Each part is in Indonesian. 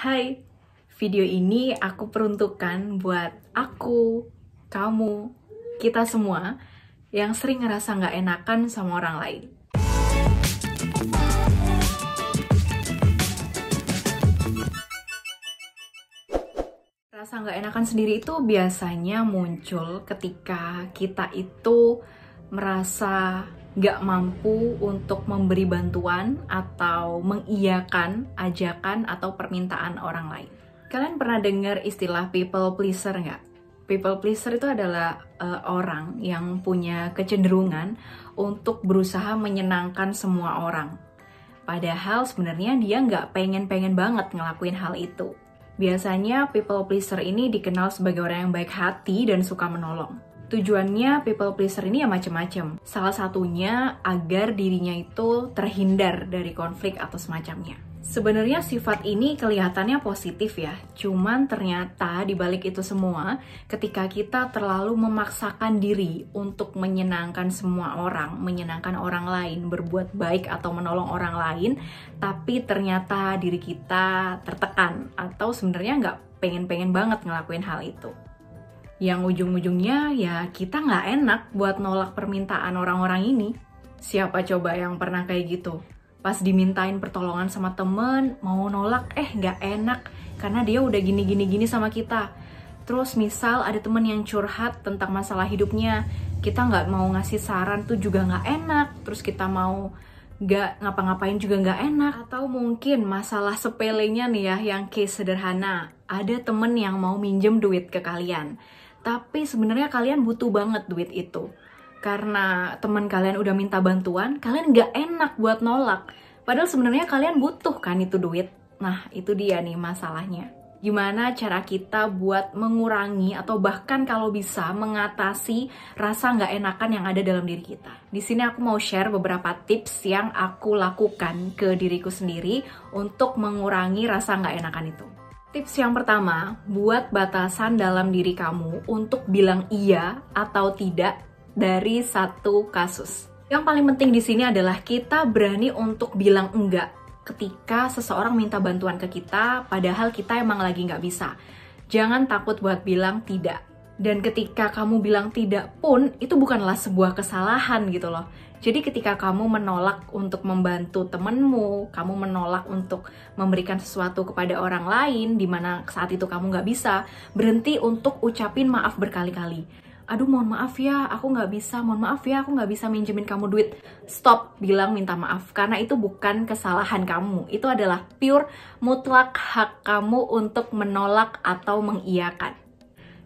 Hai, video ini aku peruntukkan buat aku, kamu, kita semua yang sering ngerasa nggak enakan sama orang lain. Rasa nggak enakan sendiri itu biasanya muncul ketika kita itu merasa nggak mampu untuk memberi bantuan atau mengiyakan ajakan atau permintaan orang lain. Kalian pernah dengar istilah people pleaser nggak? People pleaser itu adalah orang yang punya kecenderungan untuk berusaha menyenangkan semua orang. Padahal sebenarnya dia nggak pengen-pengen banget ngelakuin hal itu. Biasanya people pleaser ini dikenal sebagai orang yang baik hati dan suka menolong. Tujuannya people pleaser ini ya macam-macam. Salah satunya agar dirinya itu terhindar dari konflik atau semacamnya. Sebenarnya sifat ini kelihatannya positif ya. Cuman ternyata dibalik itu semua, ketika kita terlalu memaksakan diri untuk menyenangkan semua orang, menyenangkan orang lain, berbuat baik atau menolong orang lain, tapi ternyata diri kita tertekan atau sebenarnya nggak pengen-pengen banget ngelakuin hal itu. Yang ujung-ujungnya ya kita nggak enak buat nolak permintaan orang-orang ini. Siapa coba yang pernah kayak gitu? Pas dimintain pertolongan sama temen, mau nolak, nggak enak karena dia udah gini-gini sama kita. Terus misal ada temen yang curhat tentang masalah hidupnya, kita nggak mau ngasih saran tuh juga nggak enak. Terus kita mau nggak ngapa-ngapain juga nggak enak. Atau mungkin masalah sepelenya nih ya, yang case sederhana. Ada temen yang mau minjem duit ke kalian. Tapi sebenarnya kalian butuh banget duit itu. Karena teman kalian udah minta bantuan, kalian nggak enak buat nolak. Padahal sebenarnya kalian butuh kan itu duit. Nah, itu dia nih masalahnya. Gimana cara kita buat mengurangi atau bahkan kalau bisa mengatasi rasa nggak enakan yang ada dalam diri kita. Di sini aku mau share beberapa tips yang aku lakukan ke diriku sendiri untuk mengurangi rasa nggak enakan itu. Tips yang pertama, buat batasan dalam diri kamu untuk bilang iya atau tidak dari satu kasus. Yang paling penting di sini adalah kita berani untuk bilang enggak ketika seseorang minta bantuan ke kita, padahal kita emang lagi nggak bisa. Jangan takut buat bilang tidak. Dan ketika kamu bilang tidak pun, itu bukanlah sebuah kesalahan gitu loh. Jadi ketika kamu menolak untuk membantu temenmu, kamu menolak untuk memberikan sesuatu kepada orang lain, di mana saat itu kamu nggak bisa, berhenti untuk ucapin maaf berkali-kali. Aduh mohon maaf ya, aku nggak bisa, mohon maaf ya, aku nggak bisa minjemin kamu duit. Stop bilang minta maaf, karena itu bukan kesalahan kamu. Itu adalah pure mutlak hak kamu untuk menolak atau mengiyakan.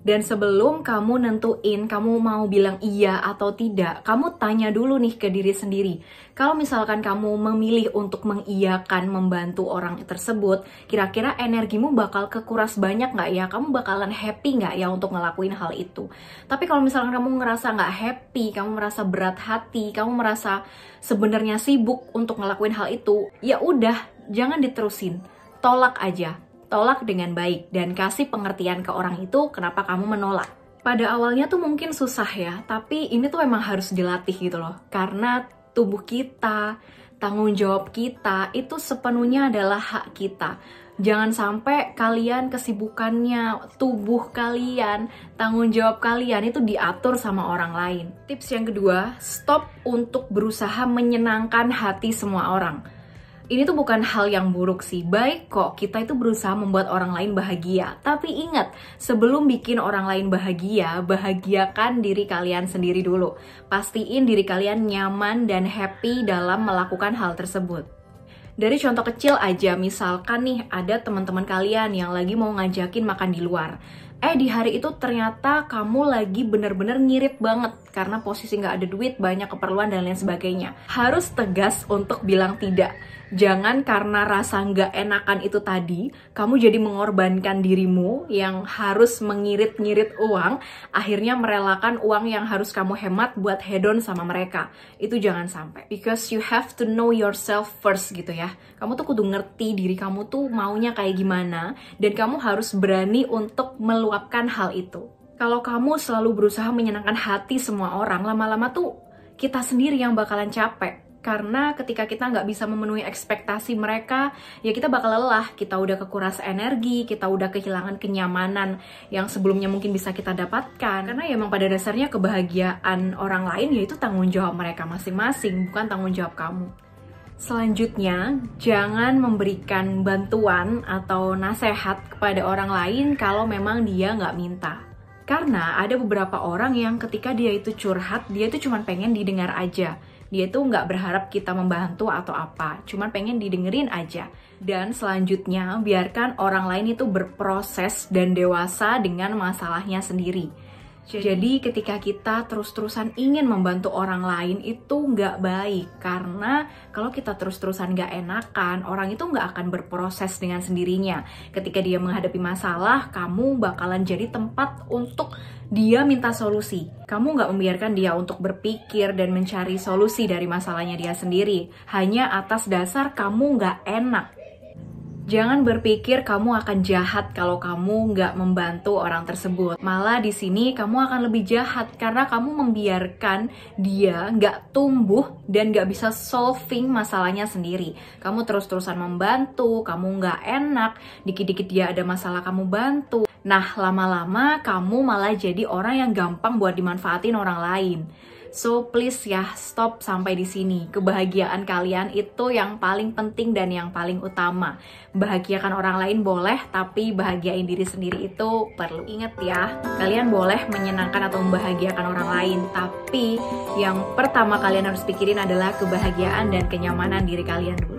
Dan sebelum kamu nentuin kamu mau bilang iya atau tidak, kamu tanya dulu nih ke diri sendiri. Kalau misalkan kamu memilih untuk mengiyakan membantu orang tersebut, kira-kira energimu bakal kekuras banyak nggak ya? Kamu bakalan happy nggak ya untuk ngelakuin hal itu? Tapi kalau misalkan kamu ngerasa nggak happy, kamu merasa berat hati, kamu merasa sebenarnya sibuk untuk ngelakuin hal itu, ya udah, jangan diterusin. Tolak aja. Tolak dengan baik dan kasih pengertian ke orang itu kenapa kamu menolak. Pada awalnya tuh mungkin susah ya, tapi ini tuh emang harus dilatih gitu loh. Karena tubuh kita, tanggung jawab kita itu sepenuhnya adalah hak kita. Jangan sampai kalian kesibukannya, tubuh kalian, tanggung jawab kalian itu diatur sama orang lain. Tips yang kedua, stop untuk berusaha menyenangkan hati semua orang. Ini tuh bukan hal yang buruk sih, baik kok kita itu berusaha membuat orang lain bahagia. Tapi ingat, sebelum bikin orang lain bahagia, bahagiakan diri kalian sendiri dulu. Pastiin diri kalian nyaman dan happy dalam melakukan hal tersebut. Dari contoh kecil aja, misalkan nih ada teman-teman kalian yang lagi mau ngajakin makan di luar. Di hari itu ternyata kamu lagi bener-bener ngirit banget karena posisi nggak ada duit, banyak keperluan dan lain sebagainya. Harus tegas untuk bilang tidak. Jangan karena rasa nggak enakan itu tadi, kamu jadi mengorbankan dirimu yang harus mengirit-ngirit uang, akhirnya merelakan uang yang harus kamu hemat buat hedon sama mereka. Itu jangan sampai. Because you have to know yourself first gitu ya. Kamu tuh kudu ngerti diri kamu tuh maunya kayak gimana, dan kamu harus berani untuk meluapkan hal itu. Kalau kamu selalu berusaha menyenangkan hati semua orang, lama-lama tuh kita sendiri yang bakalan capek. Karena ketika kita nggak bisa memenuhi ekspektasi mereka, ya kita bakal lelah, kita udah kekuras energi, kita udah kehilangan kenyamanan yang sebelumnya mungkin bisa kita dapatkan. Karena ya emang pada dasarnya kebahagiaan orang lain yaitu tanggung jawab mereka masing-masing, bukan tanggung jawab kamu. Selanjutnya, jangan memberikan bantuan atau nasihat kepada orang lain kalau memang dia nggak minta. Karena ada beberapa orang yang ketika dia itu curhat, dia itu cuma pengen didengar aja. Dia tuh nggak berharap kita membantu atau apa, cuman pengen didengerin aja. Dan selanjutnya, biarkan orang lain itu berproses dan dewasa dengan masalahnya sendiri. Jadi ketika kita terus-terusan ingin membantu orang lain itu nggak baik. Karena kalau kita terus-terusan nggak enakan, orang itu nggak akan berproses dengan sendirinya. Ketika dia menghadapi masalah, kamu bakalan jadi tempat untuk dia minta solusi. Kamu nggak membiarkan dia untuk berpikir dan mencari solusi dari masalahnya dia sendiri. Hanya atas dasar kamu nggak enak. Jangan berpikir kamu akan jahat kalau kamu nggak membantu orang tersebut. Malah di sini kamu akan lebih jahat karena kamu membiarkan dia nggak tumbuh dan nggak bisa solving masalahnya sendiri. Kamu terus-terusan membantu, kamu nggak enak, dikit-dikit dia ada masalah kamu bantu. Nah, lama-lama kamu malah jadi orang yang gampang buat dimanfaatin orang lain. So please ya, stop sampai di sini. Kebahagiaan kalian itu yang paling penting dan yang paling utama. Bahagiakan orang lain boleh, tapi bahagiain diri sendiri itu perlu. Ingat ya, kalian boleh menyenangkan atau membahagiakan orang lain, tapi yang pertama kalian harus pikirin adalah kebahagiaan dan kenyamanan diri kalian dulu.